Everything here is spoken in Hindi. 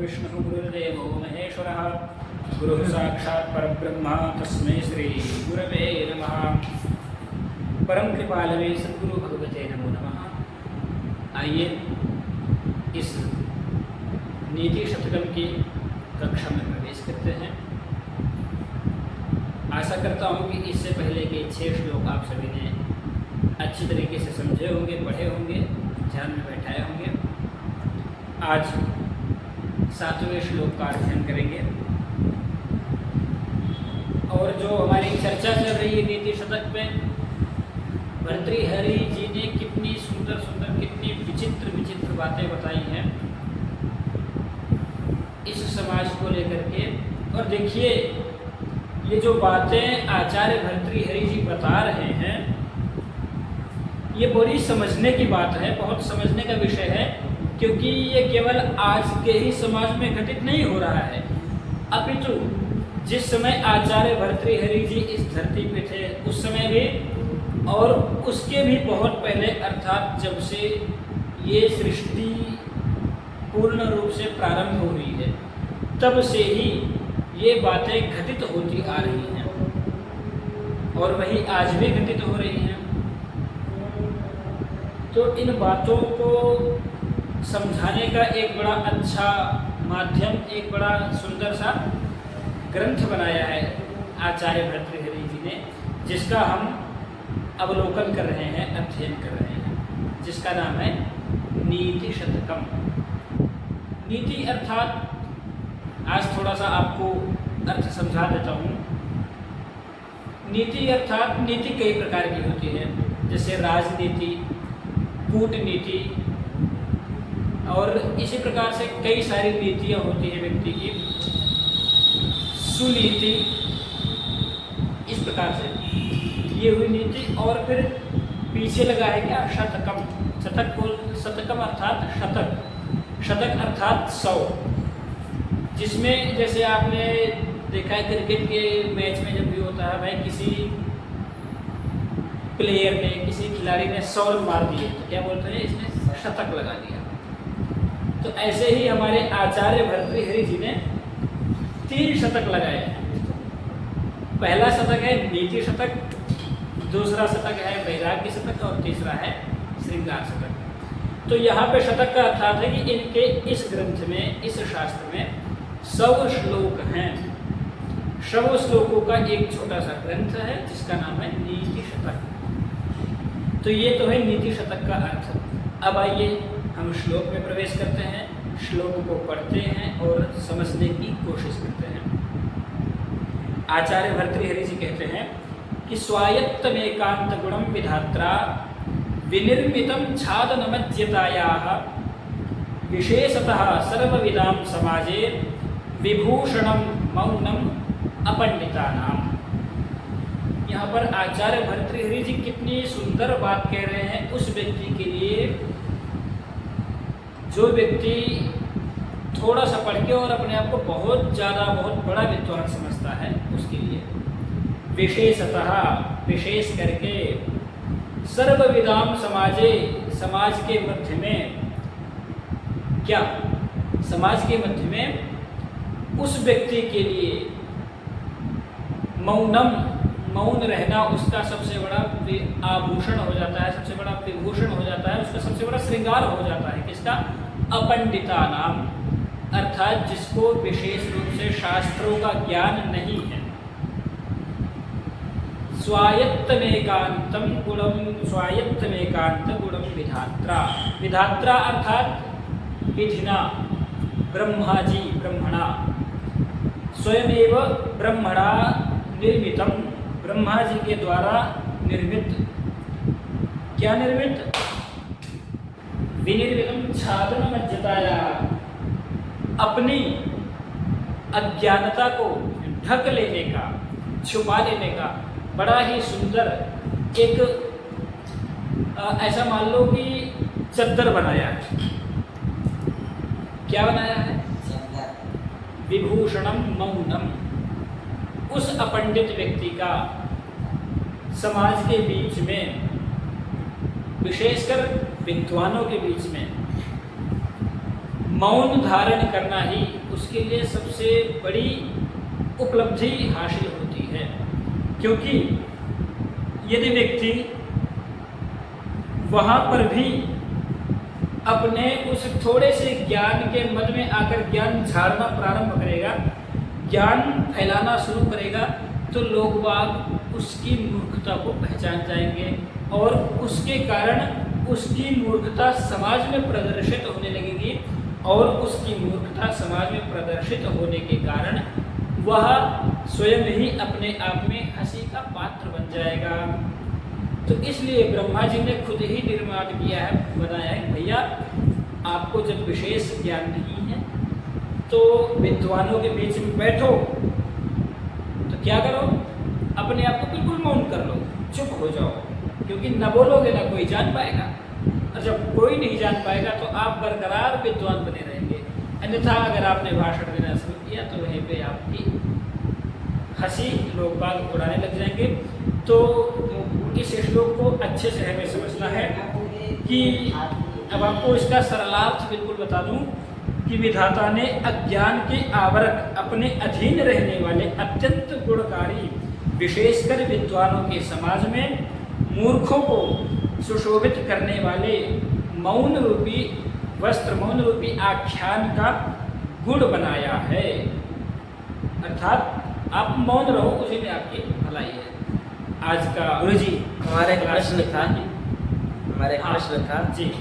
गुरुर्विष्णुः गुरुर्देवो महेश्वरः गुरुः साक्षात् परब्रह्म तस्मै श्री गुरवे नमः। परम कृपालवे सद्गुरु भगवते नमो नमः। आइए इस नीति शतकम की कक्षा में प्रवेश करते हैं। आशा करता हूँ कि इससे पहले के 6 श्लोक आप सभी ने अच्छी तरीके से समझे होंगे, पढ़े होंगे, ध्यान में बैठाए होंगे। आज 7वें श्लोक का अध्ययन करेंगे और जो हमारी चर्चा चल रही है नीति शतक में, भर्तृहरि जी ने कितनी सुंदर सुंदर, कितनी विचित्र विचित्र बातें बताई हैं इस समाज को लेकर के। और देखिए, ये जो बातें आचार्य भर्तृहरि जी बता रहे हैं, ये बड़ी समझने की बात है, बहुत समझने का विषय है, क्योंकि ये केवल आज के ही समाज में घटित नहीं हो रहा है, अपितु जिस समय आचार्य भर्तृहरि जी इस धरती पे थे उस समय भी, और उसके भी बहुत पहले, अर्थात जब से ये सृष्टि पूर्ण रूप से प्रारंभ हो रही है तब से ही ये बातें घटित होती आ रही हैं और वही आज भी घटित हो रही हैं। तो इन बातों को समझाने का एक बड़ा अच्छा माध्यम, एक बड़ा सुंदर सा ग्रंथ बनाया है आचार्य भर्तृहरि जी ने, जिसका हम अवलोकन कर रहे हैं, अध्ययन कर रहे हैं, जिसका नाम है नीति शतकम। नीति अर्थात, आज थोड़ा सा आपको अर्थ समझा देता हूँ। नीति अर्थात, नीति कई प्रकार की होती है, जैसे राजनीति, कूटनीति और इसी प्रकार से कई सारी नीतियाँ होती हैं व्यक्ति की, सुनीति, इस प्रकार से ये हुई नीति। और फिर पीछे लगा है क्या, शतकम। शतकम अर्थात शतक, शतक अर्थात 100, जिसमें जैसे आपने देखा है क्रिकेट के मैच में जब भी होता है भाई, किसी प्लेयर ने, किसी खिलाड़ी ने 100 रन मार दिए तो क्या बोलते हैं, इसने शतक लगा दिया। तो ऐसे ही हमारे आचार्य भर्तृहरि जी ने 3 शतक लगाए हैं। पहला शतक है नीति शतक, दूसरा शतक है वैराग्य शतक और तीसरा है श्रृंगार शतक। तो यहाँ पे शतक का अर्थात है कि इनके इस ग्रंथ में, इस शास्त्र में 100 श्लोक हैं। 100 श्लोकों का एक छोटा सा ग्रंथ है जिसका नाम है नीति शतक। तो ये तो है नीति शतक का अर्थ। अब आइए हम श्लोक में प्रवेश करते हैं, श्लोक को पढ़ते हैं और समझने की कोशिश करते हैं। आचार्य भर्तृहरि जी कहते हैं कि स्वायत्तमेकांत गुणम विधात्रा विनिर्मितं छादनमज्यतायाः विशेषतः सर्वविदां समाजे विभूषणं मौनम अपंडितानाम। यहाँ पर आचार्य भर्तृहरि जी कितनी सुंदर बात कह रहे हैं उस व्यक्ति के लिए जो व्यक्ति थोड़ा सा पढ़ के और अपने आप को बहुत ज़्यादा, बहुत बड़ा विद्वान समझता है, उसके लिए। विशेषतः, विशेष करके, सर्वविदाम समाजे, समाज के मध्य में, क्या, समाज के मध्य में उस व्यक्ति के लिए मौनम, मौन रहना उसका सबसे बड़ा आभूषण हो जाता है, सबसे बड़ा विभूषण हो जाता है, उसका सबसे बड़ा श्रृंगार हो जाता है। किसका? अपंडिता नाम, अर्थात जिसको विशेष रूप से शास्त्रों का ज्ञान नहीं है। स्वायत्तमेकांतम गुणम, स्वायत्तमेकांत गुणम विधात्रा। विधात्रा अर्थात विधिना, ब्रह्मा जी, ब्रह्मणा, स्वयमेव ब्रह्मणा निर्मितम, ब्रह्मा जी के द्वारा निर्मित। क्या निर्मित? विनिर्मितम छादनमज्यताया, अपनी अज्ञानता को ढक लेने का, छुपा लेने का बड़ा ही सुंदर एक, ऐसा मान लो कि चद्दर बनाया है। क्या बनाया है? विभूषणम मौनम। उस अपंडित व्यक्ति का समाज के बीच में, विशेषकर विद्वानों के बीच में मौन धारण करना ही उसके लिए सबसे बड़ी उपलब्धि हासिल होती है। क्योंकि यदि व्यक्ति वहाँ पर भी अपने उस थोड़े से ज्ञान के मद में आकर ज्ञान झाड़ना प्रारंभ करेगा, ज्ञान फैलाना शुरू करेगा, तो लोग बाग उसकी मूर्खता को पहचान जाएंगे और उसके कारण उसकी मूर्खता समाज में प्रदर्शित होने लगेगी और उसकी मूर्खता समाज में प्रदर्शित होने के कारण वह स्वयं ही अपने आप में हंसी का पात्र बन जाएगा। तो इसलिए ब्रह्मा जी ने खुद ही निर्माण किया है, बताया है भैया आपको जब विशेष ज्ञान नहीं है तो विद्वानों के बीच में बैठो तो क्या करो, अपने आप को बिल्कुल मौन कर लो, चुप हो जाओ, क्योंकि न बोलोगे ना कोई जान पाएगा, और जब कोई नहीं जान पाएगा तो आप बरकरार विद्वान बने रहेंगे। अन्यथा अगर आपने भाषण देना शुरू किया तो वहीं पे आपकी हंसी लोग बाग उड़ाने लग जाएंगे। तो इस श्लोक को अच्छे से हमें समझना है कि अब आपको इसका सरलार्थ बिल्कुल बता दूं कि विधाता ने अज्ञान के आवरक अपने अधीन रहने वाले अत्यंत गुणकारी विशेषकर विद्वानों के समाज में मूर्खों को सुशोभित करने वाले मौन रूपी वस्त्र, मौन रूपी आख्यान का गुण बनाया है। अर्थात आप मौन रहो, उसी में आपकी भलाई है। आज का गुरु जी हमारा एक प्रश्न था जी